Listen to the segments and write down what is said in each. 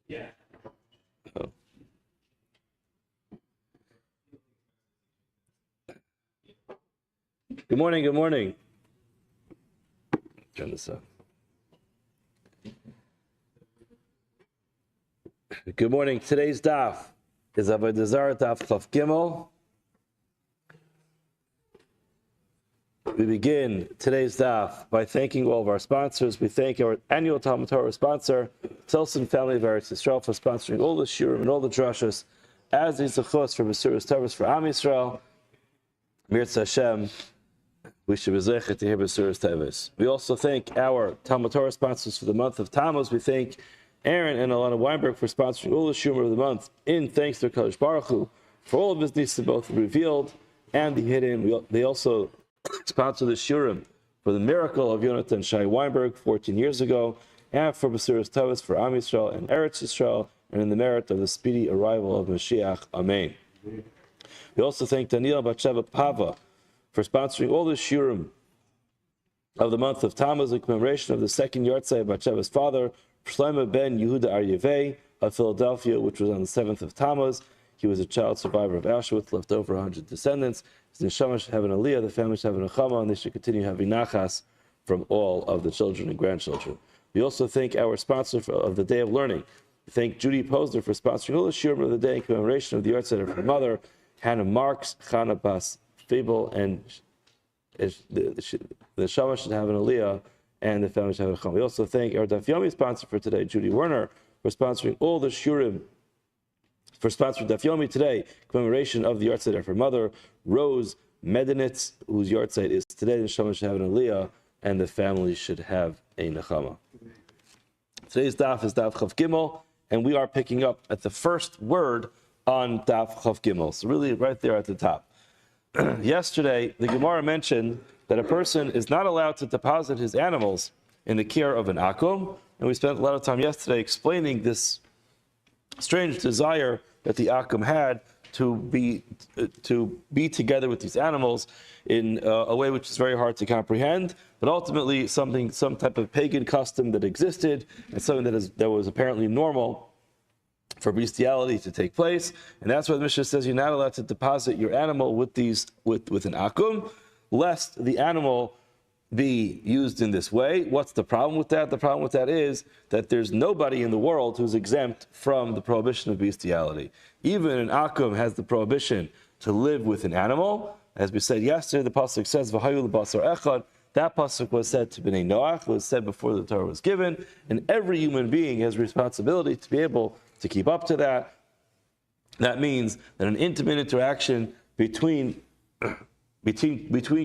Yeah. Oh. Good morning, good morning. Turn this up. Good morning. Today's daf is Avoda Zara daf Chaf Gimel. We begin today's daf by thanking all of our sponsors. We thank our annual Talmud Torah sponsor, Tilson Family of Eretz Yisrael, for sponsoring all the shiurim and all the drashas as these zechus for Mesiras Tavos for Am Yisrael. Mirza Hashem, we should be zeichet to hear Mesiras Tavos. We also thank our Talmud Torah sponsors for the month of Tammuz. We thank Aaron and Alana Weinberg for sponsoring all the shiurim of the month in thanks to Kadosh Baruch Hu for all of his needs, both revealed and the hidden. They also sponsor the shiurim for the miracle of Yonatan Shai Weinberg 14 years ago, and for Mesiras Tavos for Am Yisrael and Eretz Yisrael, and in the merit of the speedy arrival of Mashiach. Amen. We also thank Daniel Batsheva Pava for sponsoring all the shiurim of the month of Tammuz in commemoration of the second Yartzei of Batsheva's father, Shlomo ben Yehuda Aryeh of Philadelphia, which was on the 7th of Tammuz. He was a child survivor of Auschwitz, left over 100 descendants. His neshama should have an aliyah, the family should have an achama, and they should continue having nachas from all of the children and grandchildren. We also thank our sponsor of the Day of Learning. We thank Judy Posner for sponsoring all the shiurim of the day in commemoration of the Yartzeit of her mother, Hannah Marks, Chana Bas Fable, and the neshama should have an aliyah, and the family should have an achama. We also thank our Daf Yomi sponsor for today, Judy Werner, for sponsoring all the shiurim, for sponsoring Daf Yomi today, commemoration of the Yartzeit of her mother, Rose Medinitz, whose Yartzeit is today. The neshama should have an aliyah, and the family should have a nechama. Today's daf is daf Chaf Gimel, and we are picking up at the first word on daf Chaf Gimel. So really right there at the top. Yesterday, the Gemara mentioned that a person is not allowed to deposit his animals in the care of an akum, and we spent a lot of time yesterday explaining this strange desire that the akum had to be together with these animals in a way which is very hard to comprehend, but ultimately some type of pagan custom that existed, and something that was apparently normal for bestiality to take place. And that's why the Mishnah says you're not allowed to deposit your animal with an akum, lest the animal be used in this way. What's the problem with that? The problem with that is that there's nobody in the world who's exempt from the prohibition of bestiality. Even an akum has the prohibition to live with an animal. As we said yesterday, the pasuk says, "V'hayu l'basar echad." That pasuk was said to Bnei Noach, was said before the Torah was given, and every human being has responsibility to be able to keep up to that. That means that an intimate interaction between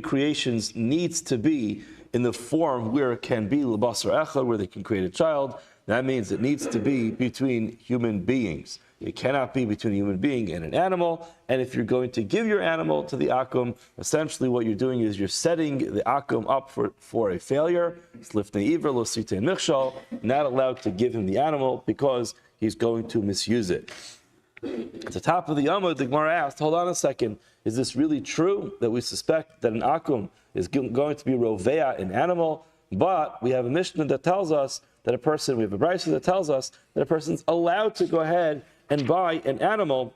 creations needs to be in the form where it can be l'basar echad, where they can create a child. That means it needs to be between human beings. It cannot be between a human being and an animal. And if you're going to give your animal to the akum, essentially what you're doing is you're setting the akum up for a failure. It's lifnei iver lo sitei michshal, not allowed to give him the animal because he's going to misuse it. At the top of the Amud, the Gemara asked, hold on a second, is this really true that we suspect that an akum is going to be rovea, an animal? But we have a Mishnah that tells us that we have a Brisa that tells us that a person's allowed to go ahead and buy an animal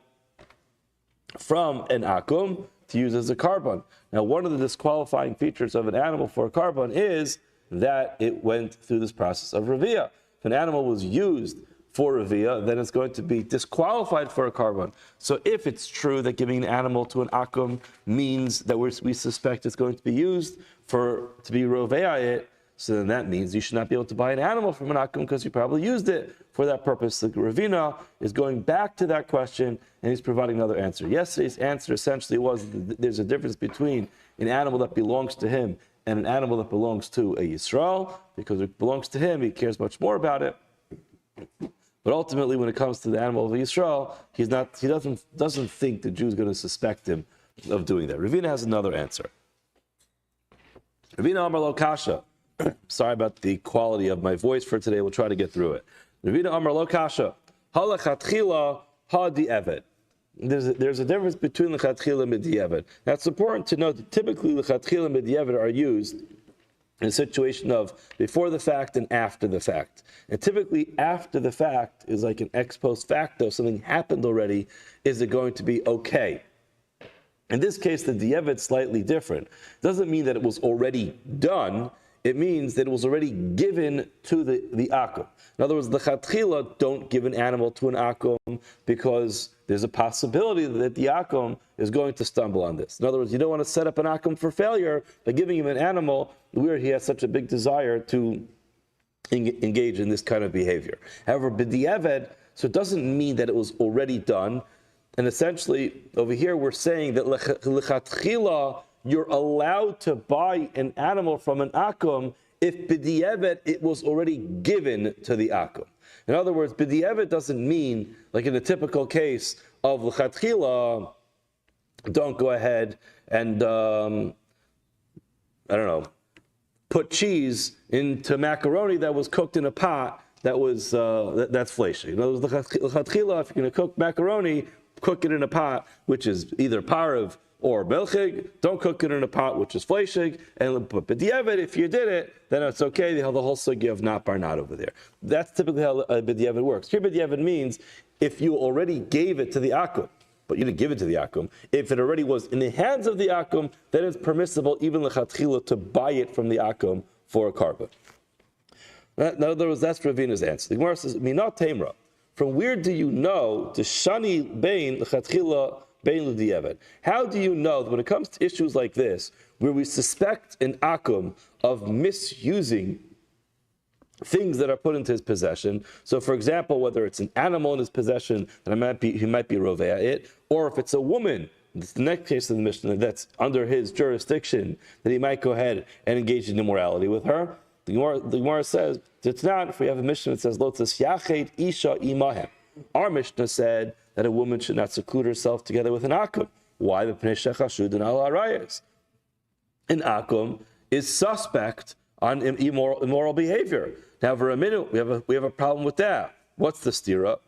from an akum to use as a carbon. Now, one of the disqualifying features of an animal for a carbon is that it went through this process of revia. If an animal was used for revia, then it's going to be disqualified for a carbon. So if it's true that giving an animal to an akum means that we suspect it's going to be used to be rovea it, so then that means you should not be able to buy an animal from an akum because you probably used it for that purpose. The Ravina is going back to that question and he's providing another answer. Yesterday's answer essentially was that there's a difference between an animal that belongs to him and an animal that belongs to a Yisrael. Because it belongs to him, he cares much more about it. But ultimately, when it comes to the animal of Yisrael, he doesn't think the Jew is going to suspect him of doing that. Ravina has another answer. Ravina Amar Lo Kasha. Sorry about the quality of my voice for today. We'll try to get through it. Ravina Amar Lo Kasha. Halachatchila ha di'evet. There's a difference between lechatchila and di'evet. Now it's important to note that typically lechatchila and di'evet are used in a situation of before the fact and after the fact. And typically after the fact is like an ex post facto, something happened already, is it going to be okay? In this case, the di'evet is slightly different. It doesn't mean that it was already done. It means that it was already given to the akum. In other words, l'chatchila, don't give an animal to an akum because there's a possibility that the akum is going to stumble on this. In other words, you don't want to set up an akum for failure by giving him an animal where he has such a big desire to engage in this kind of behavior. However, b'di'evet, so it doesn't mean that it was already done. And essentially, over here, we're saying that l'chatchila, you're allowed to buy an animal from an akum if b'di'evet it was already given to the akum. In other words, b'di'evet doesn't mean, like in the typical case of l'chatchila, don't go ahead and, put cheese into macaroni that was cooked in a pot that was, that's fleishy. In other words, l'chatchila, if you're going to cook macaroni, cook it in a pot, which is either parav or belchig. Don't cook it in a pot, which is fleishig. And but b'di'evet, if you did it, then it's okay. They have the whole sugya of not bar not over there. That's typically how b'di'evet works. Here, b'di'evet means if you already gave it to the akum, but you didn't give it to the akum. If it already was in the hands of the akum, then it's permissible, even l'chatchila, to buy it from the akum for a karban. In other words, that's Ravina's answer. The Gemara says, "Minat temra." From where do you know the shani bein l'chatchila bein l'di'evet? How do you know that when it comes to issues like this, where we suspect an akum of misusing things that are put into his possession? So, for example, whether it's an animal in his possession that he might be rovea it, or if it's a woman, it's the next case of the Mishnah that's under his jurisdiction, that he might go ahead and engage in immorality with her. The Gemara says, it's not, if we have a Mishnah that says, Lotus Yachet Isha Imahem. Our Mishnah said that a woman should not seclude herself together with an akum. Why? The Pnei Shechashud and Al Aryeh. An akum is suspect on immoral behavior. Now, for a minute, we have a problem with that. What's the stira?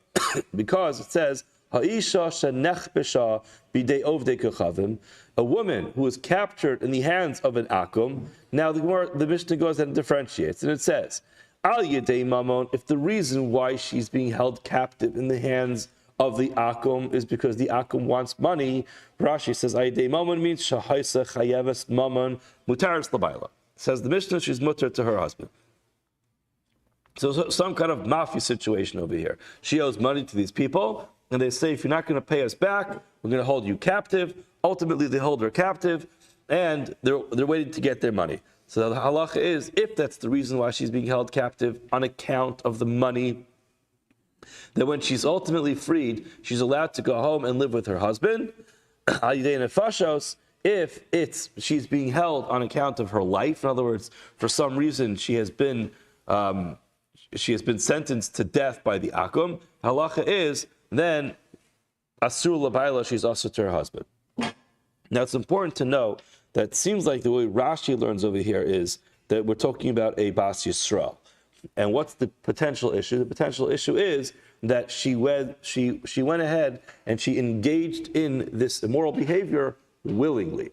Because it says, Ha'isha shenechbesha bidei ovdei kechavim, a woman who is captured in the hands of an akum. Now the Mishnah goes and differentiates, and it says, Al yedei mamon, if the reason why she's being held captive in the hands of the akum is because the akum wants money, Rashi says, Al yedei mamon means shahaisa chayeves mamon mutaris labayla. Says the Mishnah, she's mutar to her husband. So some kind of mafia situation over here. She owes money to these people, and they say, if you're not going to pay us back, we're going to hold you captive. Ultimately, they hold her captive, and they're waiting to get their money. So the halacha is, if that's the reason why she's being held captive on account of the money, that when she's ultimately freed, she's allowed to go home and live with her husband. If she's being held on account of her life, in other words, for some reason she has been sentenced to death by the akum, halacha is, then asur labayla, she's also to her husband. Now it's important to know that it seems like the way Rashi learns over here is that we're talking about a bas Yisrael. And what's the potential issue? The potential issue is that she went ahead and she engaged in this immoral behavior willingly.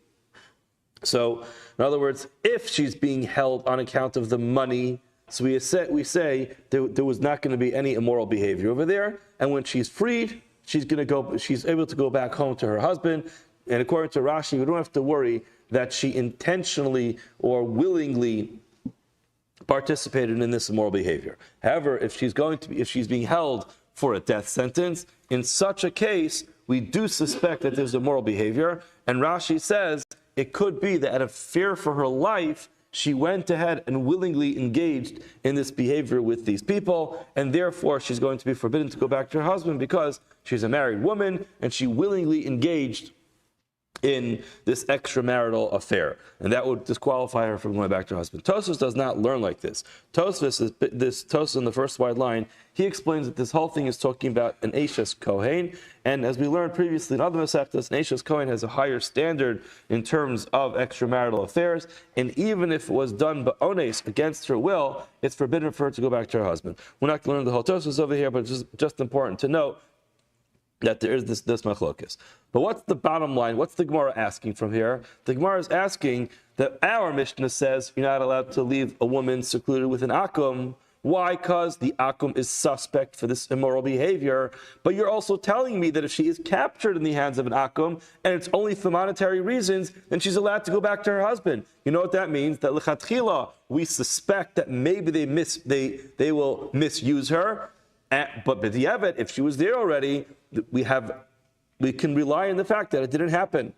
So, in other words, if she's being held on account of the money, so we say there was not going to be any immoral behavior over there, and when she's freed, she's able to go back home to her husband. And according to Rashi, we don't have to worry that she intentionally or willingly participated in this immoral behavior. However, if she's being held for a death sentence, in such a case, we do suspect that there's immoral behavior. And Rashi says it could be that out of fear for her life, she went ahead and willingly engaged in this behavior with these people, and therefore she's going to be forbidden to go back to her husband because she's a married woman and she willingly engaged in this extramarital affair, and that would disqualify her from going back to her husband. Tosfos does not learn like this. Tosfos in the first wide line, he explains that this whole thing is talking about an Eishes Kohen, and as we learned previously in other Masechtas, an Eishes Kohen has a higher standard in terms of extramarital affairs, and even if it was done ba'ones, against her will, it's forbidden for her to go back to her husband. We're not going to learn the whole Tosfos over here, but it's just important to note that there is this machlokes. But what's the bottom line? What's the Gemara asking from here? The Gemara is asking that our Mishnah says you're not allowed to leave a woman secluded with an akum. Why? Because the akum is suspect for this immoral behavior. But you're also telling me that if she is captured in the hands of an akum and it's only for monetary reasons, then she's allowed to go back to her husband. You know what that means? That lechatchila, we suspect that maybe they will misuse her. But b'diavad, if she was there already, we can rely on the fact that it didn't happen.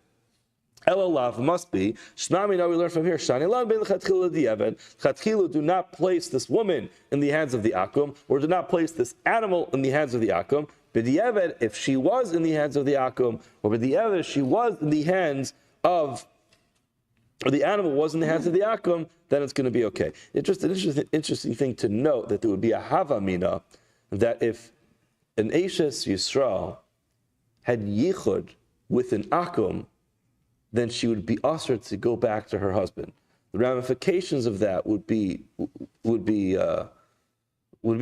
Elalav must be. Shnami, now we learn from here. Chatchilu, do not place this woman in the hands of the akum, or do not place this animal in the hands of the akum. B'diavad, if she was in the hands of the akum, or b'diavad, she was in the hands of, or the animal was in the hands of the akum, then it's going to be okay. It's just an interesting thing to note that there would be a havamina, that if an Eishes Yisrael had yichud with an akum, then she would be ushered to go back to her husband. The ramifications of that would be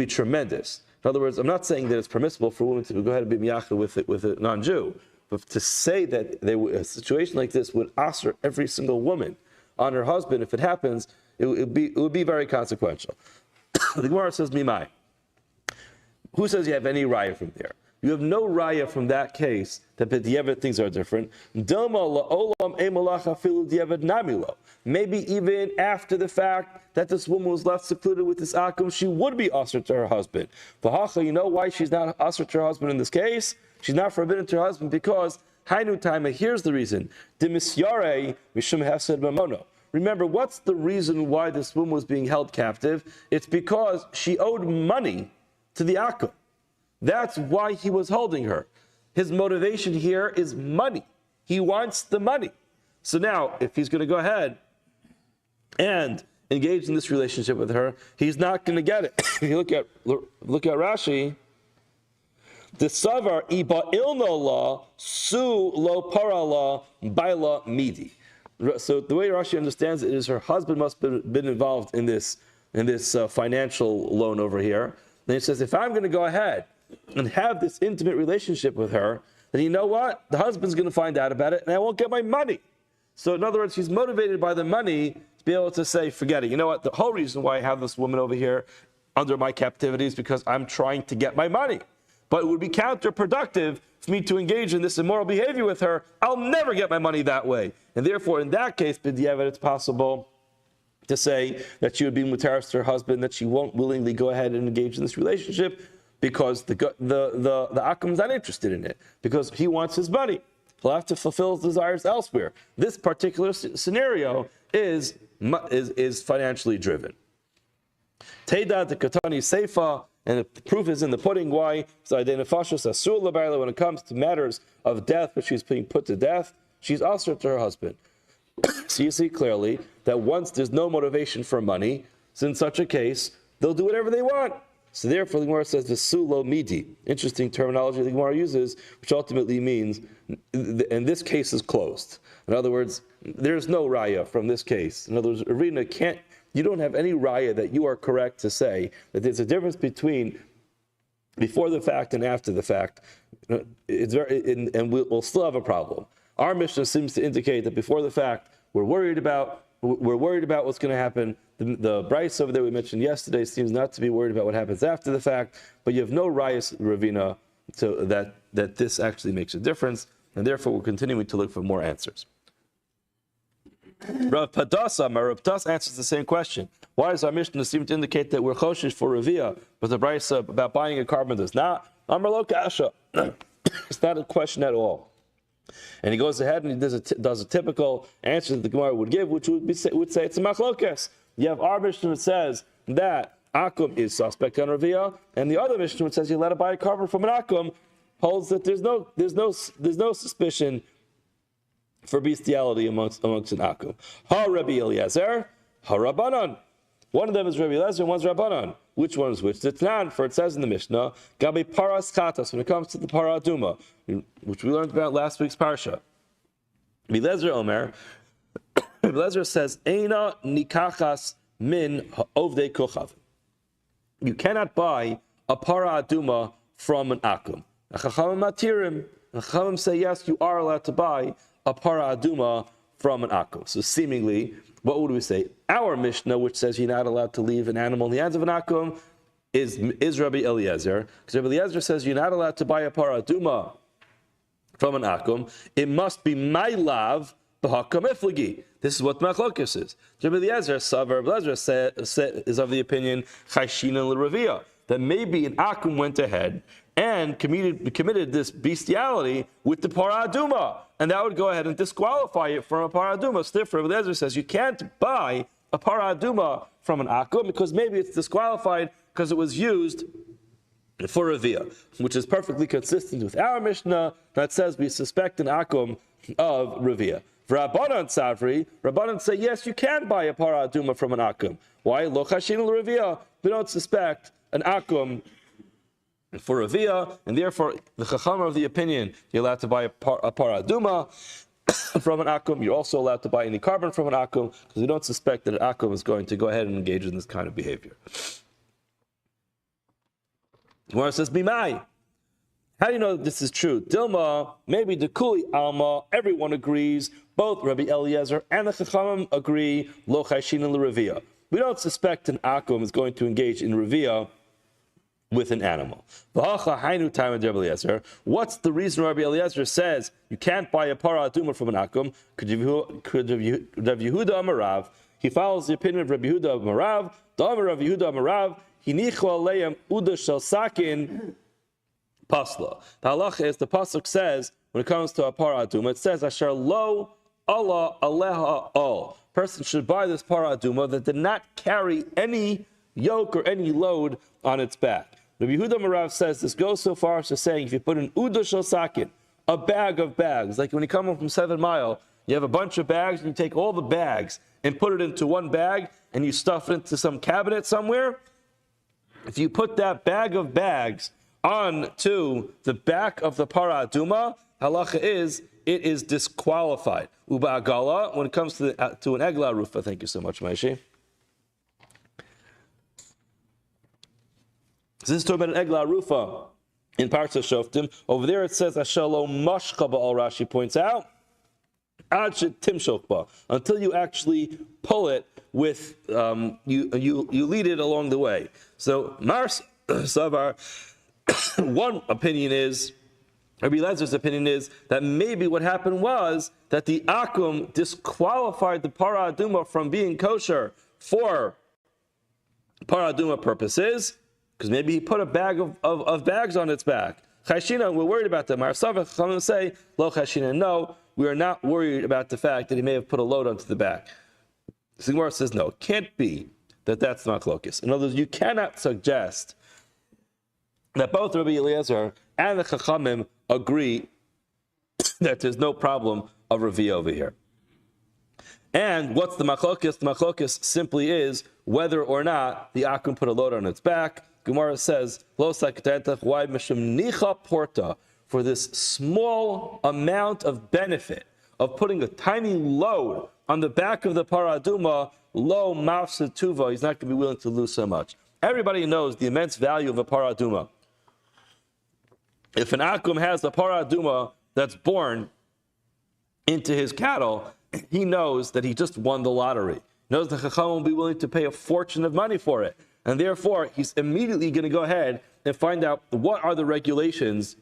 tremendous. In other words, I'm not saying that it's permissible for a woman to go ahead and be miyachid with a non-Jew, but to say that a situation like this would usher every single woman on her husband, if it happens, it would be very consequential. The Gemara says, Mimai. Who says you have any raya from there? You have no raya from that case that b'diavad things are different. Maybe even after the fact that this woman was left secluded with this akum, she would be usher to her husband. You know why she's not usher to her husband in this case? She's not forbidden to her husband because Hainu Taima, here's the reason. Remember, what's the reason why this woman was being held captive? It's because she owed money to the akum. That's why he was holding her. His motivation here is money. He wants the money. So now, if he's going to go ahead and engage in this relationship with her, he's not going to get it. If you look at Rashi, the savar iba ilno la su lo para la baila midi. So the way Rashi understands it is her husband must have been involved in this financial loan over here. Then he says, if I'm going to go ahead and have this intimate relationship with her, then you know what? The husband's going to find out about it and I won't get my money. So in other words, he's motivated by the money to be able to say, forget it. You know what? The whole reason why I have this woman over here under my captivity is because I'm trying to get my money. But it would be counterproductive for me to engage in this immoral behavior with her. I'll never get my money that way. And therefore, in that case, b'diavad, it's possible to say that she would be mutaris to her husband, that she won't willingly go ahead and engage in this relationship because the akum is not interested in it, because he wants his money. He'll have to fulfill his desires elsewhere. This particular scenario is financially driven. Teda the katani seifa, and the proof is in the pudding. Why? So when it comes to matters of death, which she's being put to death, she's ushered to her husband. So you see clearly that once there's no motivation for money, so in such a case, they'll do whatever they want. So therefore, the Gemara says, V'sulo midi. Interesting terminology the Gemara uses, which ultimately means, and this case is closed. In other words, there's no raya from this case. In other words, Arena you don't have any raya that you are correct to say that there's a difference between before the fact and after the fact. And we'll still have a problem. Our Mishnah seems to indicate that before the fact, we're worried about what's going to happen. The Bryce over there we mentioned yesterday seems not to be worried about what happens after the fact, but you have no rayas, Ravina, so that this actually makes a difference, and therefore we're continuing to look for more answers. Rav Padas answers the same question. Why does our Mishnah seem to indicate that we're choshish for Ravia, but the Bryce about buying a carbon does not? Amar lo kasha. It's not a question at all. And he goes ahead and he does a typical answer that the Gemara would give, which would say it's a machlokes. You have our Mishnah that says that akum is suspect on Ravia, and the other Mishnah that says you let her buy a carbon from an akum holds that there's no suspicion for bestiality amongst an akum. Ha Rabbi Eliezer, ha Rabbanan. One of them is Rabbi Eliezer, and one's Rabbanan. Which one is which? The Tanan, for it says in the Mishnah, Gabi paras chatas, when it comes to the para aduma, which we learned about last week's parsha. Rabbi Eliezer Omer, Rabbi Eliezer says, Eina nikachas min ha'ovdei kochav. You cannot buy a para aduma from an akum. Chachamim matirim. Chachamim say, yes, you are allowed to buy a para aduma from an akum. So seemingly, what would we say? Our Mishnah, which says you're not allowed to leave an animal in the hands of an akum, is Rabbi Eliezer. Because Rabbi Eliezer says you're not allowed to buy a para aduma from an akum. It must be my lav b'hakam iflagi. This is what machlokes is. Rabbi Eliezer, is of the opinion chayshina l'ravia, that maybe an akum went ahead and committed this bestiality with the para aduma, and that would go ahead and disqualify it from a para aduma. So therefore, Rabbi Eliezer says you can't buy a para aduma from an akum because maybe it's disqualified because it was used for ravia, which is perfectly consistent with our Mishnah that says we suspect an akum of ravia. For Rabbanan Savri, Rabbanan say, yes, you can buy a para aduma from an akum. Why? Lo chashin l'ravia. We don't suspect an akum for ravia, and therefore the chacham are of the opinion you're allowed to buy a para aduma from an akum. You're also allowed to buy any carbon from an akum because we don't suspect that an akum is going to go ahead and engage in this kind of behavior. Gemara says, Bimai. How do you know that this is true? Dilma, maybe the Kuli Alma, everyone agrees, both Rabbi Eliezer and the Chachamim agree, Lo Chayshin and Ravia. We don't suspect an akum is going to engage in Ravia with an animal. What's the reason Rabbi Eliezer says you can't buy a para aduma from an akum? Could Rav Yehuda Amarav? He follows the opinion of Rabbi Yehuda Amarav. Da'amar Rav Yehuda Amarav. Hinichu aleim uda shel sakin pasla. The halacha is the pasuk says when it comes to a para aduma, it says asher lo Allah aleha al. Person should buy this para aduma that did not carry any yoke or any load on its back. Rabbi Yehuda Marav says this goes so far as to saying if you put an uda shel sakin, a bag of bags, like when you come home from 7 Mile, you have a bunch of bags and you take all the bags and put it into one bag and you stuff it into some cabinet somewhere. If you put that bag of bags onto the back of the para aduma, halacha is it is disqualified. Uba agala, when it comes to an egla rufa, thank you so much, Maishi. This is talking about an egla rufa in parts of Shoftim. Over there it says Ashalo mashcha ba'al, Rashi points out, until you actually pull it with you lead it along the way. So Mars Savar, one opinion is, Rabbi Eliezer opinion is that maybe what happened was that the akum disqualified the para aduma from being kosher for para aduma purposes, because maybe he put a bag of bags on its back. Chashina, we're worried about that. Marsava, come and say, lo chashina, no, we are not worried about the fact that he may have put a load onto the back. The Gemara says, no, it can't be that that's not locus. In other words, you cannot suggest that both Rabbi Eliezer and the Chachamim agree that there's no problem of Ravia over here. And what's the machlokes? The machlokes simply is whether or not the akum put a load on its back. Gemara says, Lo sakatantach, why mishum nicha porta, for this small amount of benefit of putting a tiny load on the back of the para aduma, lo mafsed tuva, he's not going to be willing to lose so much. Everybody knows the immense value of a para aduma. If an akum has a para aduma that's born into his cattle, he knows that he just won the lottery. He knows the chacham will be willing to pay a fortune of money for it. And therefore, he's immediately going to go ahead and find out what are the regulations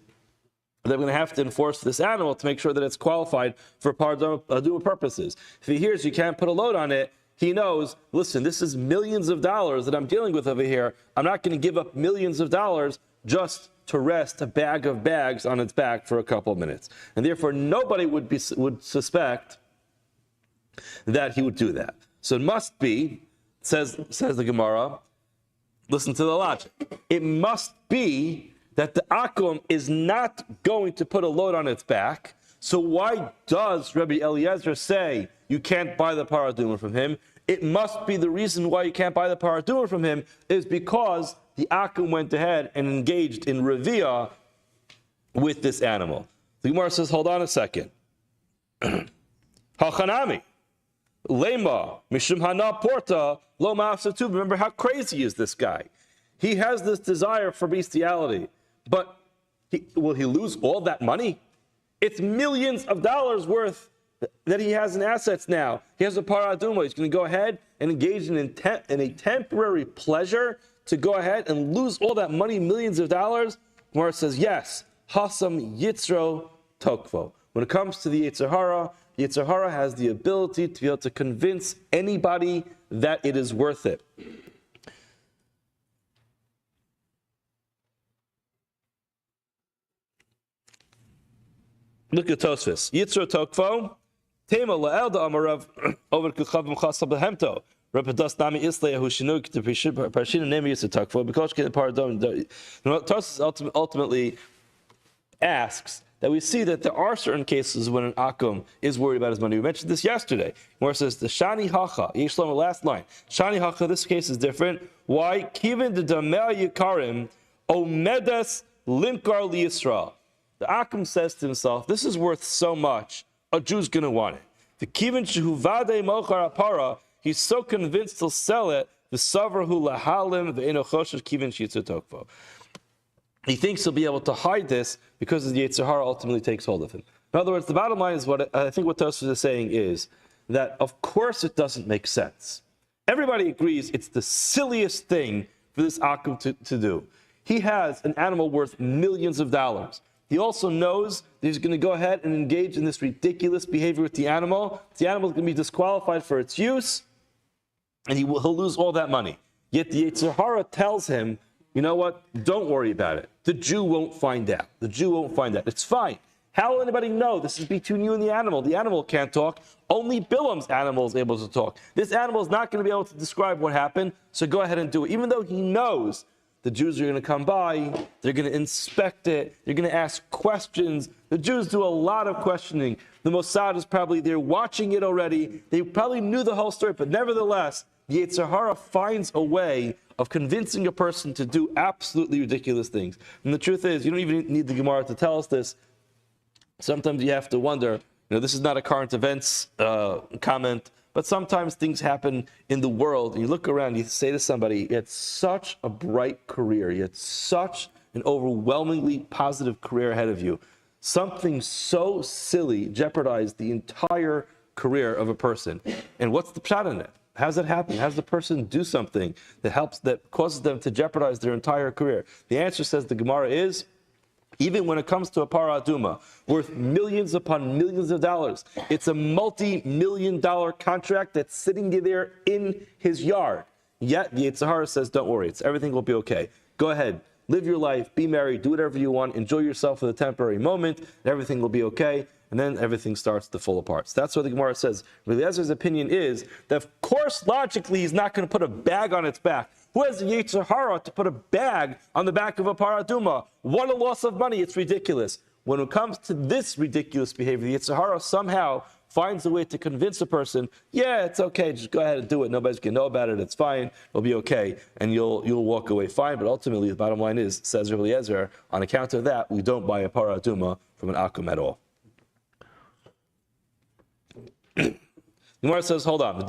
they're going to have to enforce this animal to make sure that it's qualified for para aduma purposes. If he hears you can't put a load on it, he knows, listen, this is millions of dollars that I'm dealing with over here. I'm not going to give up millions of dollars just to rest a bag of bags on its back for a couple of minutes. And therefore, nobody would suspect that he would do that. So it must be, says the Gemara, listen to the logic. It must be that the akum is not going to put a load on its back. So why does Rabbi Eliezer say you can't buy the para aduma from him? It must be the reason why you can't buy the para aduma from him is because the akum went ahead and engaged in revia with this animal. The Gemara says, hold on a second. Hachanami. Lema. Mishum hana porta lo ma'afsatu. Remember how crazy is this guy? He has this desire for bestiality, but Will he lose all that money? It's millions of dollars worth that he has in assets now. He has a paraduma. He's going to go ahead and engage in a temporary pleasure to go ahead and lose all that money, millions of dollars. Where it says, yes, hasam yitzro tokvo. When it comes to the Yetzer Hara has the ability to be able to convince anybody that it is worth it. Look at Tosfos. Yitzro tokvo. Tema la'elda amarav over kuchavim chasab behemto. Repedas nami islay hu shinuk to parshina name Yitzro tokvo because the paradom. Tosfos ultimately asks that we see that there are certain cases when an akum is worried about his money. We mentioned this yesterday, where it says the shani hacha. Yesh Shlomo, last line. Shani hacha. This case is different. Why? Kivin the damel yikarim omedes limkar liyisrael. The akum says to himself, this is worth so much, a Jew's going to want it. The kivin shehuvade mochar apara, he's so convinced he'll sell it, the savar hu lahalim ve'enochoshesh kivin shitzu tokvo. He thinks he'll be able to hide this because the Yetzer Hara ultimately takes hold of him. In other words, the bottom line is what Tosfos is saying is that of course it doesn't make sense. Everybody agrees it's the silliest thing for this akum to do. He has an animal worth millions of dollars. He also knows that he's going to go ahead and engage in this ridiculous behavior with the animal. The animal is going to be disqualified for its use, and he'll lose all that money. Yet the Yetzer Hara tells him, you know what? Don't worry about it. The Jew won't find out. The Jew won't find out. It's fine. How will anybody know? This is between you and the animal. The animal can't talk. Only Bilam's animal is able to talk. This animal is not going to be able to describe what happened, so go ahead and do it. Even though he knows the Jews are going to come by, they're going to inspect it, they're going to ask questions. The Jews do a lot of questioning. The Mossad is probably there watching it already. They probably knew the whole story, but nevertheless, the Yetzer Hara finds a way of convincing a person to do absolutely ridiculous things. And the truth is, you don't even need the Gemara to tell us this. Sometimes you have to wonder, this is not a current events comment, but sometimes things happen in the world, and you look around, you say to somebody, you had such a bright career, you had such an overwhelmingly positive career ahead of you. Something so silly jeopardized the entire career of a person. And what's the pshat in it? How does that happen? How does the person do something that causes them to jeopardize their entire career? The answer, says the Gemara, is even when it comes to a paraduma worth millions upon millions of dollars, it's a multi-million-dollar contract that's sitting there in his yard. Yet the Yetzer Hara says, don't worry, everything will be okay. Go ahead, live your life, be married, do whatever you want, enjoy yourself for the temporary moment, and everything will be okay. And then everything starts to fall apart. So that's what the Gemara says. Eliezer's opinion is that, of course, logically, he's not going to put a bag on its back. Who has the Yetzer Hara to put a bag on the back of a paraduma? What a loss of money. It's ridiculous. When it comes to this ridiculous behavior, the Yetzer Hara somehow finds a way to convince a person, yeah, it's okay, just go ahead and do it. Nobody's going to know about it. It's fine. It'll be okay. And you'll walk away fine. But ultimately, the bottom line is, says Rabbi Eliezer, on account of that, we don't buy a paraduma from an akum at all. The Gemara says, hold on.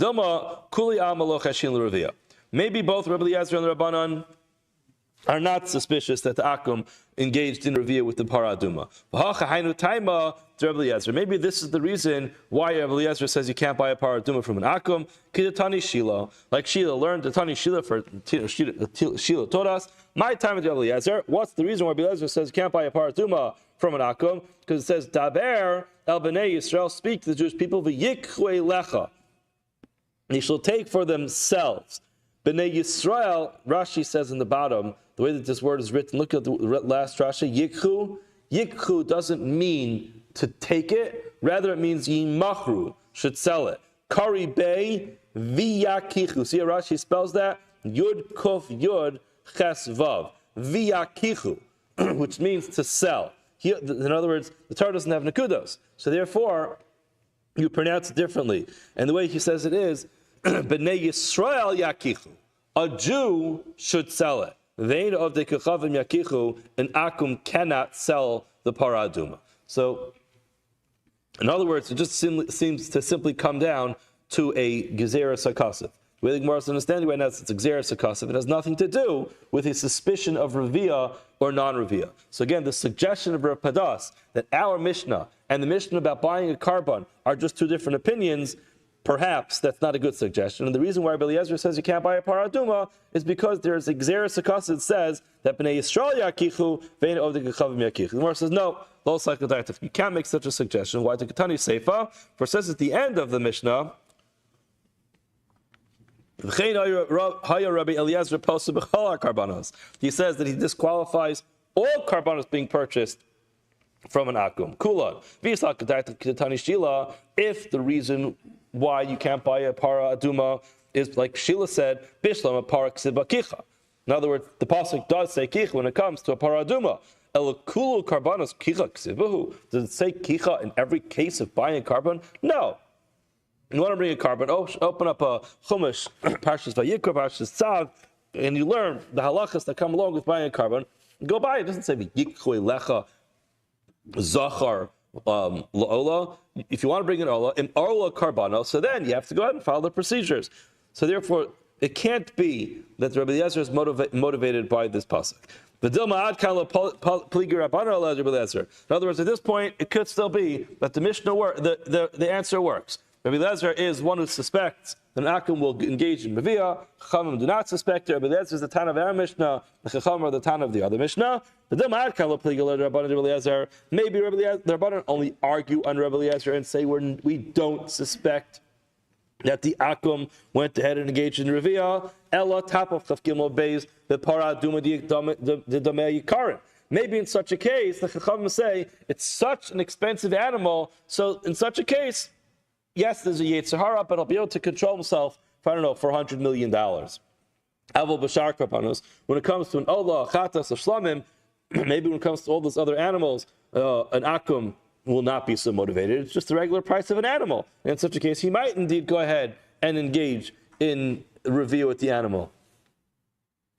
Maybe both Rabbi Eliezer and the Rabbanan are not suspicious that the akum engaged in revia with the paraduma. Maybe this is the reason why Rabbi Eliezer says you can't buy a paraduma from an akum. Like Sheila learned, the Tani Sheila Sheila taught us. My time with Rabbi Eliezer. What's the reason why Rabbi Eliezer says you can't buy a paraduma from an akum? Because it says Daber el bnei Yisrael, speak to the Jewish people, v'yikhu lecha. They shall take for themselves. Bnei Yisrael, Rashi says in the bottom, the way that this word is written, look at the last Rashi, yikhu. Yikhu doesn't mean to take it, rather it means yimachru, should sell it. Kari bei viyakichu. See how Rashi spells that? Yud kuf yud ches vav. Viyakichu, which means to sell. In other words, the Torah doesn't have nakudos, so therefore you pronounce it differently. And the way he says it is, B'nei Yisrael yakichu. A Jew should sell it. Vein of the kechavim yakichu, an akum cannot sell the paraduma. So, in other words, it just seems to simply come down to a gezerah sakasif. The way the Gemara is understanding right now is it's Xeris Akasiv. It has nothing to do with a suspicion of Revia or non-Revia. So again, the suggestion of Rav Padas that our Mishnah and the Mishnah about buying a carbon are just two different opinions, perhaps that's not a good suggestion. And the reason why Rabbi Eliezer says you can't buy a paraduma is because there's a Xeris Akasiv that says that Bnei Yisrael yakichu vein ovdik chavim yakichu. The Gemara says no. You can't make such a suggestion. Why? The Ketani Seifa, for it says at the end of the Mishnah, he says that he disqualifies all carbonos being purchased from an akum. Kulon. If the reason why you can't buy a para aduma is like Sheila said, bishlam a para ksiba kicha. In other words, the pasuk does say kicha when it comes to a para aduma. Elakulu carbonos kicha ksibahu. Does it say kicha in every case of buying a carbon? No. You want to bring a carbon, open up a Chumash, Parshas Vayikra, Parshas Tzav, and you learn the halachas that come along with buying a carbon. Go buy it. It doesn't say Vayikra lecha zachar la'ola. If you want to bring an ola carbano, so then you have to go ahead and follow the procedures. So therefore, it can't be that Rabbi Eliezer is motivated by this pasuk. In other words, at this point, it could still be that the Mishnah the answer works. Rabbi Eliezer is one who suspects that an akum will engage in Revia. Chachamim do not suspect it. Rabbi Eliezer is the Tan of our Mishnah. The Chachamim are the Tan of the other Mishnah. Maybe Rabbi Eliezer only argue on Rabbi Eliezer and say we don't suspect that the akum went ahead and engaged in Revia. Ella top of Chaf Gimel Beis the Para Duma the Damei Yikarim. Maybe in such a case, the Chachamim say it's such an expensive animal. So in such a case, yes, there's a Yetzer Hara, but I'll be able to control himself, for $100 million. Avol Bashar Karpanos, when it comes to an Ola, Chatas, or Shlamim, maybe when it comes to all those other animals, an Akum will not be so motivated. It's just the regular price of an animal. And in such a case, he might indeed go ahead and engage in review with the animal.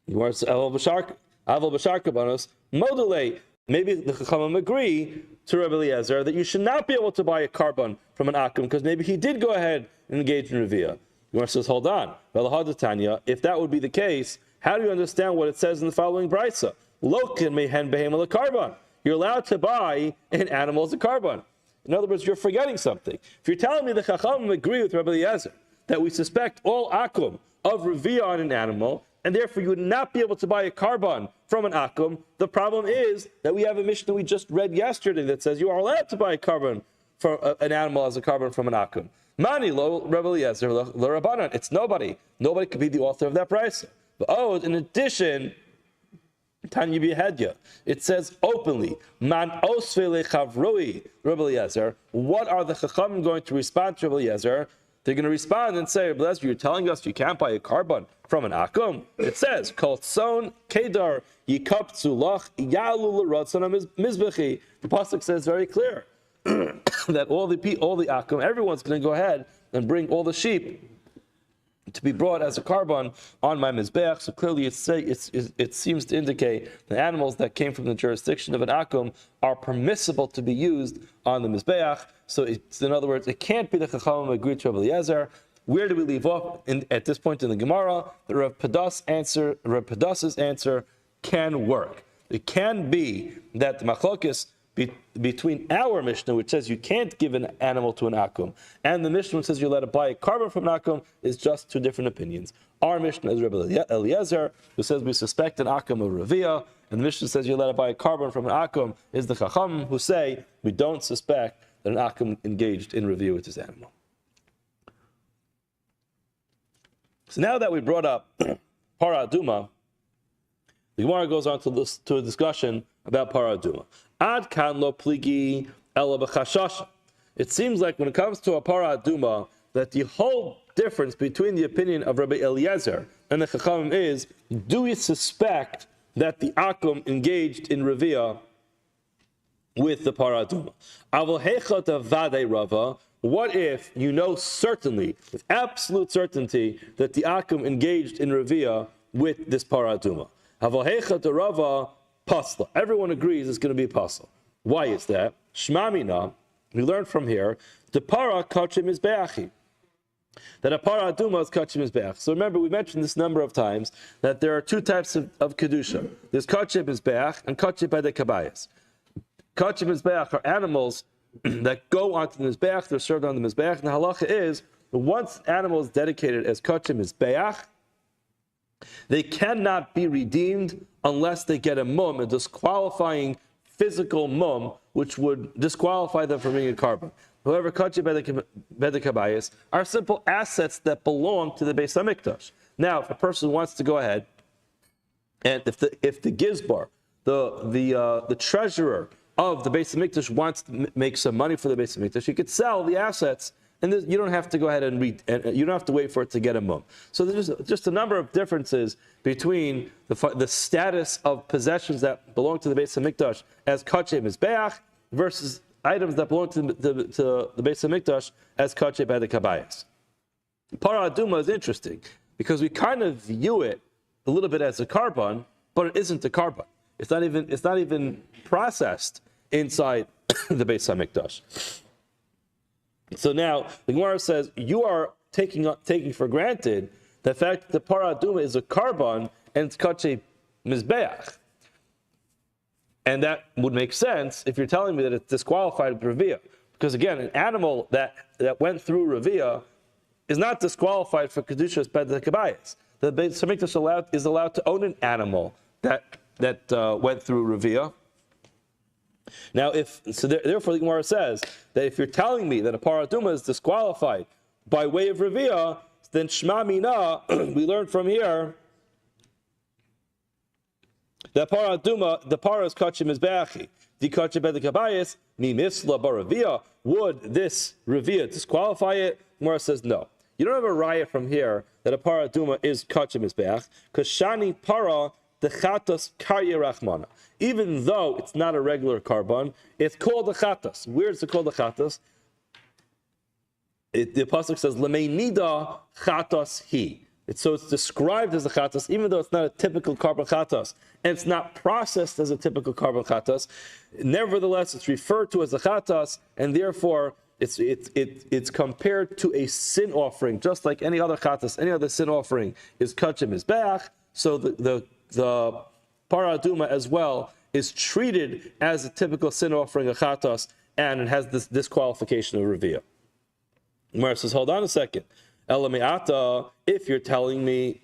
Avol Bashar Karpanos, Modele. Maybe the Chachamim agree to Rabbi Eliezer that you should not be able to buy a carbon from an akum because maybe he did go ahead and engage in Revia. Gemara says, hold on. If that would be the case, how do you understand what it says in the following brisa? Lokin mehen behem a carbon. You're allowed to buy an animal as a carbon. In other words, you're forgetting something. If you're telling me the Chachamim agree with Rabbi Eliezer that we suspect all akum of Revia on an animal, and therefore you would not be able to buy a carbon from an akum. The problem is that we have a Mishnah we just read yesterday that says you are allowed to buy a carbon for an animal as a carbon from an akum. Mani lo Rabbi Eliezer lo Rabbanan. It's nobody. Nobody could be the author of that price. But in addition, Tanya B'Hedya, it says openly, Man osve lechavroi Rabbi Eliezer. What are the Chachamim going to respond to Rabbi Eliezer? They're going to respond and say, Rabbi Eliezer, you're telling us you can't buy a carbon from an akum. It says, Kol tzon kedar yikaptzu lach yalu l'rotzon mizbechi. The pasuk says very clear that all the akum, everyone's going to go ahead and bring all the sheep to be brought as a carbon on my mizbeach. So clearly, it seems to indicate the animals that came from the jurisdiction of an akum are permissible to be used on the mizbeach. So in other words, it can't be the Chachamim agreed to Rabbi Eliezer. Where do we leave off at this point in the Gemara? The Rav Padas's answer can work. It can be that the machlokes between our Mishnah, which says you can't give an animal to an akum, and the Mishnah which says you're allowed to buy a carbon from an akum, is just two different opinions. Our Mishnah is Rabbi Eliezer, who says we suspect an akum of Revia, and the Mishnah says you're allowed to buy a carbon from an akum, is the Chacham who say we don't suspect that an akum engaged in Revia with this animal. So now that we brought up Para Aduma, the Gemara goes on to a discussion about Para Aduma. Ad kan lo pligi ela b'chashasha. It seems like when it comes to a Para Aduma, that the whole difference between the opinion of Rabbi Eliezer and the Chachamim is, do we suspect that the akum engaged in Revia with the Para Aduma? Avol hechot avadei rava. What if you know certainly, with absolute certainty, that the akum engaged in Revia with this Para Aduma? Avol hechot rava pasla. Everyone agrees it's going to be a pasla. Why is that? Shmamina, we learn from here, the para kachim is be'achi. that a para aduma is kachim mizbeach. So remember, we mentioned this number of times that there are two types of kedusha. There's kachim mizbeach and kachim by the kabayas. Kachim mizbeach are animals that go onto the mizbeach, they're served on the mizbeach. And the halacha is, once an animal is dedicated as kachim mizbeach, they cannot be redeemed unless they get a mum, a disqualifying physical mum, which would disqualify them from being a carbon. However, kachim by the kabayas are simple assets that belong to the Beis Hamikdash. Now, if a person wants to go ahead, and if the gizbar, the treasurer of the Beis Hamikdash wants to make some money for the Beis Hamikdash, he could sell the assets, and you don't have to go ahead and you don't have to wait for it to get a mum. So there's just a number of differences between the status of possessions that belong to the Beis Hamikdash as kachim mizbeach versus items that belong to the Beis Hamikdash as kachim by the kabayas. Para aduma is interesting because we kind of view it a little bit as a carbon, but it isn't a carbon. It's not even processed inside the Beis Hamikdash. So now the Gemara says you are taking for granted the fact that the para aduma is a carbon and it's kachim mizbeach. And that would make sense if you're telling me that it's disqualified with Revia. Because again, an animal that went through Revia is not disqualified for Kedushas by the Kabayas. The Beis Hamikdash is allowed to own an animal that went through Revia. Now, therefore the Gemara says that if you're telling me that a paraduma is disqualified by way of Revia, then Shma Mina, we learn from here, the para aduma, the para is kachim mizbeachi. The kachim by the kabayis, mi misla baravia. Would this revia disqualify it? Gemara says no. You don't have a raya from here that a para aduma is kachim mizbeach, because shani para the chatas karya rachmana. Even though it's not a regular carbon, it's called a chatas. Where is it called a chatas? The pasuk says lemeinida chatas he. So it's described as a chatas, even though it's not a typical carbon chatas, and it's not processed as a typical carbon chatas. Nevertheless, it's referred to as a chatas, and therefore it's compared to a sin offering, just like any other chatas, any other sin offering is kachim mizbeach. So the para aduma as well is treated as a typical sin offering, a chatas, and it has this disqualification of revia. Gemara says, hold on a second. Elamiata, if you're telling me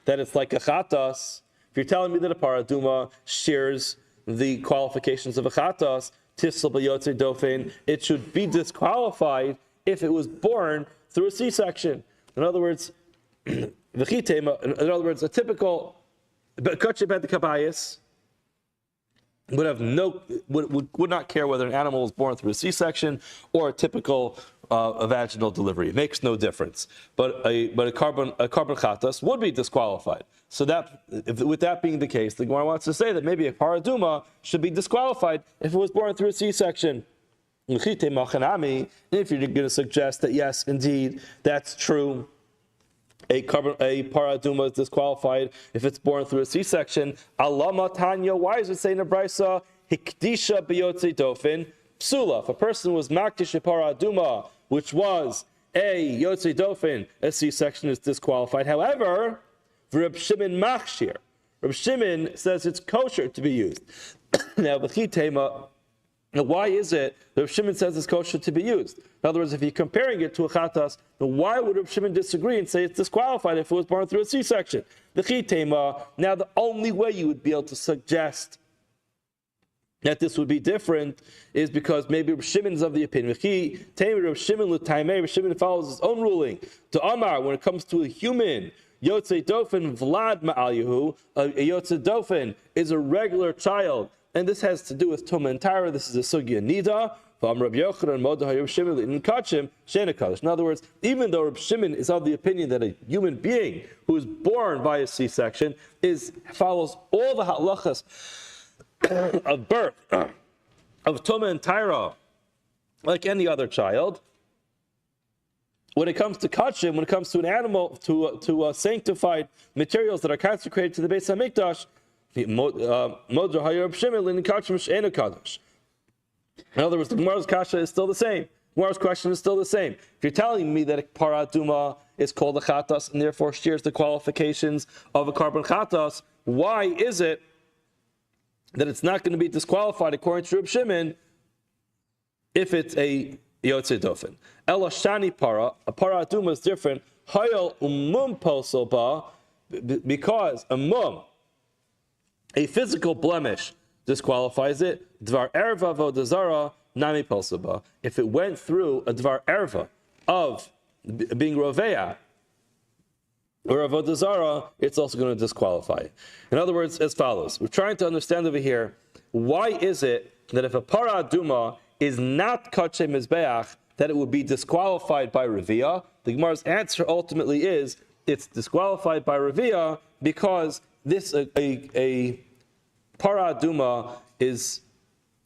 that it's like a chatas, if you're telling me that a paraduma shares the qualifications of a chatas, tisel b'yotzei dofen, it should be disqualified if it was born through a C-section. In other words, a typical kachim bet the kabayis would not care whether an animal was born through a C-section or a typical a vaginal delivery. It makes no difference. But a carbon chatas would be disqualified. So with that being the case, the Gemara wants to say that maybe a paraduma should be disqualified if it was born through a C-section. If you're going to suggest that yes, indeed, that's true, a paraduma is disqualified if it's born through a C-section. Allah Tanya, why is it saying in Brisa, hikdisha b'yotzei dofen psula? If a person was makdish a paraduma, which was a yotzei dofen, a C-section is disqualified. However, Reb Shimon machshir. Reb Shimon says it's kosher to be used. Now, why is it Reb Shimon says it's kosher to be used? In other words, if you're comparing it to a chatas, then why would Reb Shimon disagree and say it's disqualified if it was born through a C-section? Now, the only way you would be able to suggest that this would be different is because maybe Reb Shimon is of the opinion. Reb Shimon follows his own ruling. To Amar, when it comes to a human, Yotzei Dofen Vlad Ma'al a Yotzei Dofen is a regular child. And this has to do with Tumah and Tyra. This is a Sugya Nida. In other words, even though Reb Shimon is of the opinion that a human being who is born by a C-section follows all the halachas of birth, of Tumah and Tyra, like any other child, when it comes to kachim, when it comes to an animal, to sanctified materials that are consecrated to the Beis Hamikdash, in other words, the Gemara's kasha is still the same. Gemara's question is still the same. If you're telling me that a para aduma is called a chatas and therefore shares the qualifications of a carbon chatas, why is it that it's not going to be disqualified according to Reb Shimon if it's a yotzei dofen? Ela shani para, a para aduma is different. Hayal umum posel ba, because a mum, a physical blemish, disqualifies it. Dvar erva avoda zara nami posel ba. If it went through a dvar erva of being roveya or avoda zara, it's also going to disqualify it. In other words, as follows: we're trying to understand over here, why is it that if a para aduma is not kachem mizbeach, that it would be disqualified by Revia? The Gemara's answer ultimately is it's disqualified by Revia because this a para aduma is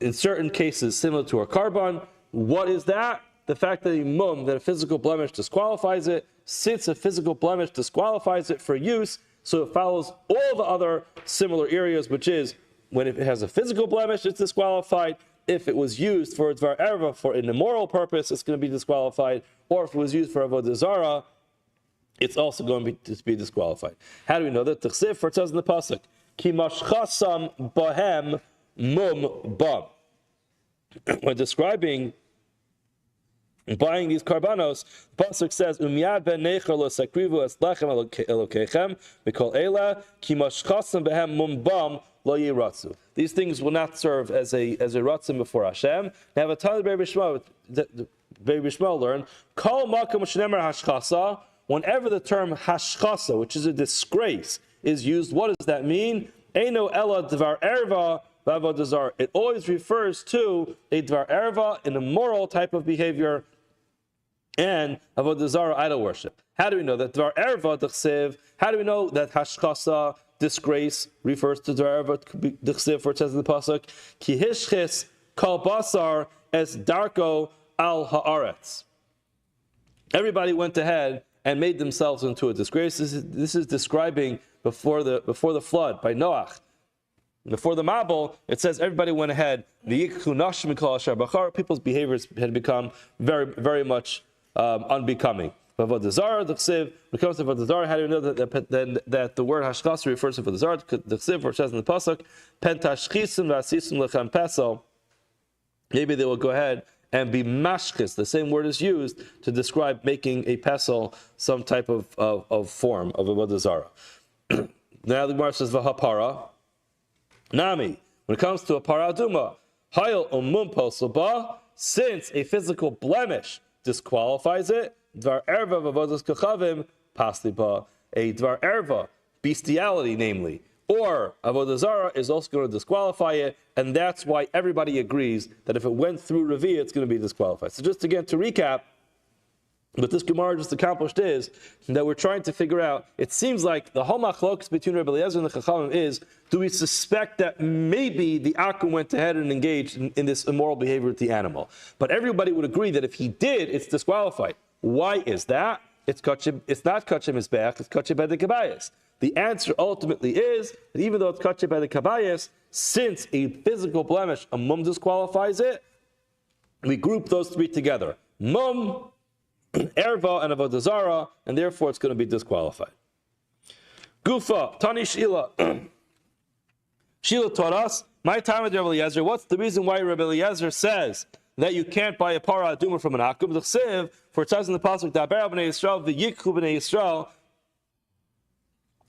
in certain cases similar to a carbon. What is that? The fact that a physical blemish disqualifies it. Since a physical blemish disqualifies it for use, so it follows all the other similar areas, which is when it has a physical blemish, it's disqualified. If it was used for dvar erva for an immoral purpose, it's going to be disqualified. Or if it was used for avodah zara, it's also going to be disqualified. How do we know that? T'chsiv, for it says in the pasuk, ki mashchasam bahem mum ba. When describing buying these karbanos, the pasuk says, "Umyad ben nechar lo sakrivu es lechem elokechem mikol ela ki mashchasam behem mum bam lo yiratzu." These things will not serve as a ratzim before Hashem. They have a ton of Rabbi Shmuel learned, Kol makom shnemer hashchasa. Whenever the term hashchasa, which is a disgrace, is used, what does that mean? Eino ela dvar erva v'avodah zara. It always refers to a dvar erva, an immoral type of behavior, and avodah zara, idol worship. How do we know that dvar erva d'chsev? How do we know that hashchasa, disgrace, refers to dvar erva d'chsev, for it says in the pasuk, ki hishchis kol basar es darko al haaretz. Everybody went ahead and made themselves into a disgrace. This is describing before the flood by Noach. Before the Mabul, it says everybody went ahead. People's behaviors had become very, very much unbecoming. Avodah zara, the chsiv. When it comes to avodah zara, how do you know that the word hashchas refers to avodah zara? The chsiv, where it says in the pasuk, "Pentashchisim v'asisim lechem peso." Maybe they will go ahead and be mashchis. The same word is used to describe making a pesel some type of form of avodah zara. Now the Gemara says v'hapara nami. When it comes to a para aduma, hayal umum posel ba, since a physical blemish disqualifies it, dvar erva v'avodas kachavim pasli ba. A dvar erva, bestiality, namely, or avodah zara, is also going to disqualify it, and that's why everybody agrees that if it went through Revi, it's going to be disqualified. So just again to recap, what this Gemara just accomplished is that we're trying to figure out, it seems like the whole machlokes between Rabbi Eliezer and the Chachamim is, do we suspect that maybe the Akum went ahead and engaged in this immoral behavior with the animal? But everybody would agree that if he did, it's disqualified. Why is that? It's not kachem mizbeach, it's kachem by the kabayas. The answer ultimately is that even though it's kachem by the kabayas, since a physical blemish, a mum disqualifies it, we group those three together. Mum, erva, and avodah zara, and therefore it's going to be disqualified. Gufa, Tani Shila. Shila taught us, my time with Rabbi Eliezer, what's the reason why Rabbi Eliezer says that you can't buy a para aduma from an akum? The chsiv, for it says in the pasuk, Daber b'nei Yisrael, v'yikhu b'nei Yisrael,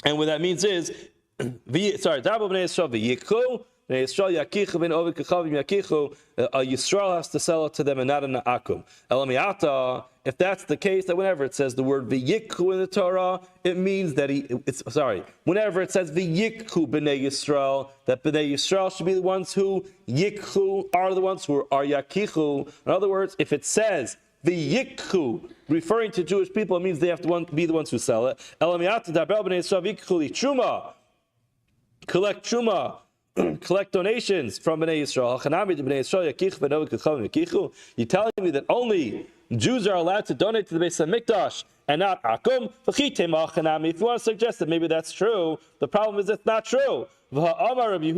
and what that means is, Daber b'nei Yisrael, v'yikhu, b'nei Yisrael yakichu, b'nei ovid kachavim yakichu, a Yisrael has to sell it to them and not an akum. Elamiata, if that's the case, that whenever it says the word v'yikhu in the Torah, it means that whenever it says v'yikhu b'nei Yisrael, that b'nei Yisrael should be the ones who yikhu are the ones who are yakichu. In other words, if it says v'yikhu, referring to Jewish people, it means they have to be the ones who sell it. Elamiata daber b'nei Yisrael v'yikhu li truma, collect truma, collect donations from Bnei Yisrael. You're telling me that only Jews are allowed to donate to the Beis HaMikdash and not akum. If you want to suggest that maybe that's true, the problem is it's not true. How far does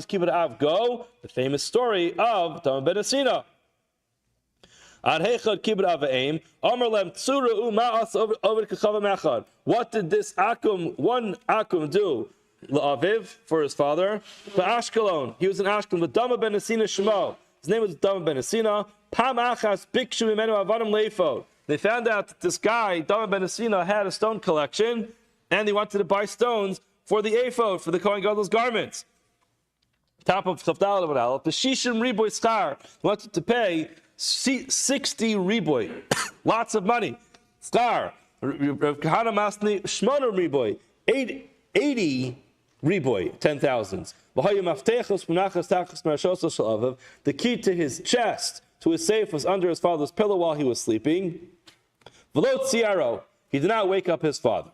kibbud av go? The famous story of Dama ben Asina. What did this one akum do? La'aviv, for his father. Ashkelon, he was in Ashkelon with Dama ben Asina Shemo. His name was Dama ben Asina. Pam achas bikshu mimenu avadim leifod. They found out that this guy, Dama ben Asina, had a stone collection, and he wanted to buy stones for the ephod, for the Kohen Gadol's garments. Top of Chavdal of Aleph, the Shishim Riboy Schar wanted to pay 60 Riboy, lots of money. Schar, Kahana Masni Shmona Riboy, 80 Riboy, 10,000s. The key to his chest, to his safe, was under his father's pillow while he was sleeping. He did not wake up his father.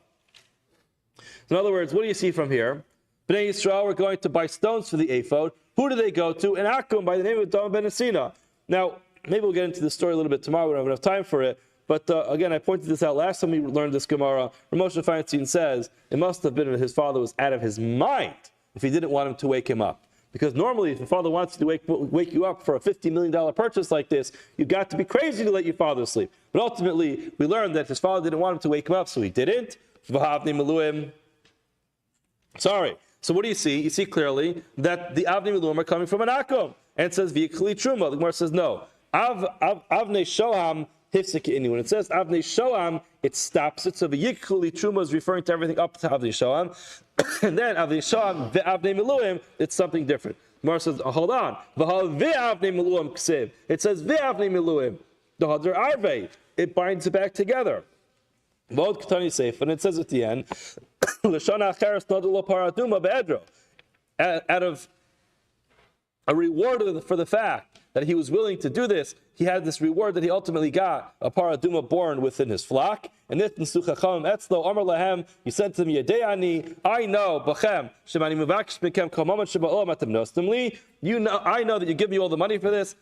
In other words, what do you see from here? Bnei Yisrael were going to buy stones for the ephod. Who do they go to? An akum by the name of Dama ben Asina. Now, maybe we'll get into the story a little bit tomorrow. We don't have enough time for it. But again, I pointed this out last time we learned this Gemara. Moshe Feinstein says it must have been that his father was out of his mind if he didn't want him to wake him up. Because normally, if your father wants you to wake you up for a $50 million purchase like this, you've got to be crazy to let your father sleep. But ultimately, we learned that his father didn't want him to wake him up, so he didn't. Sorry. So what do you see? You see clearly that the Avnei Miluim are coming from an akum. And it says, V'yikli Truma. The Gemara says, no. Avnei Shoham hifsik inu. When it says Avnei Shoham, it stops it. So V'yikli Truma is referring to everything up to Avnei Shoham. And then Avnei Shoham, V'avnei Miluim, it's something different. The Gemara says, hold on. V'avnei Miluim ksiv. It says V'avnei Miluim. The Hadar Arve. It binds it back together. V'od Ketani Seif. And it says at the end, out of a reward for the fact that he was willing to do this, he had this reward that he ultimately got, a paraduma born within his flock. And this he said to me, I know, I know that you give me all the money for this.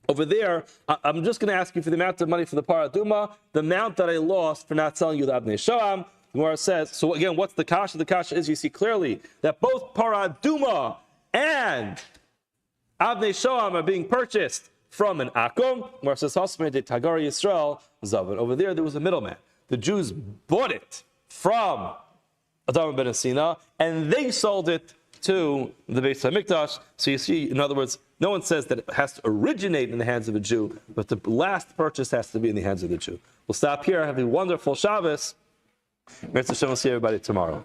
Over there, I'm just going to ask you for the amount of money for the paraduma, the amount that I lost for not selling you the Avnei Shoham. The Gemara says, so again, what's the kasha? The kasha is, you see clearly that both paraduma and Avnei Shoham are being purchased from an akum. The Gemara says, Tagar Yisrael Zavan. Over there was a middleman. The Jews bought it from Dama ben Asina, and they sold it to the Beis HaMikdash. So you see, in other words, no one says that it has to originate in the hands of a Jew, but the last purchase has to be in the hands of the Jew. We'll stop here. Have a wonderful Shabbos. We'll see everybody tomorrow.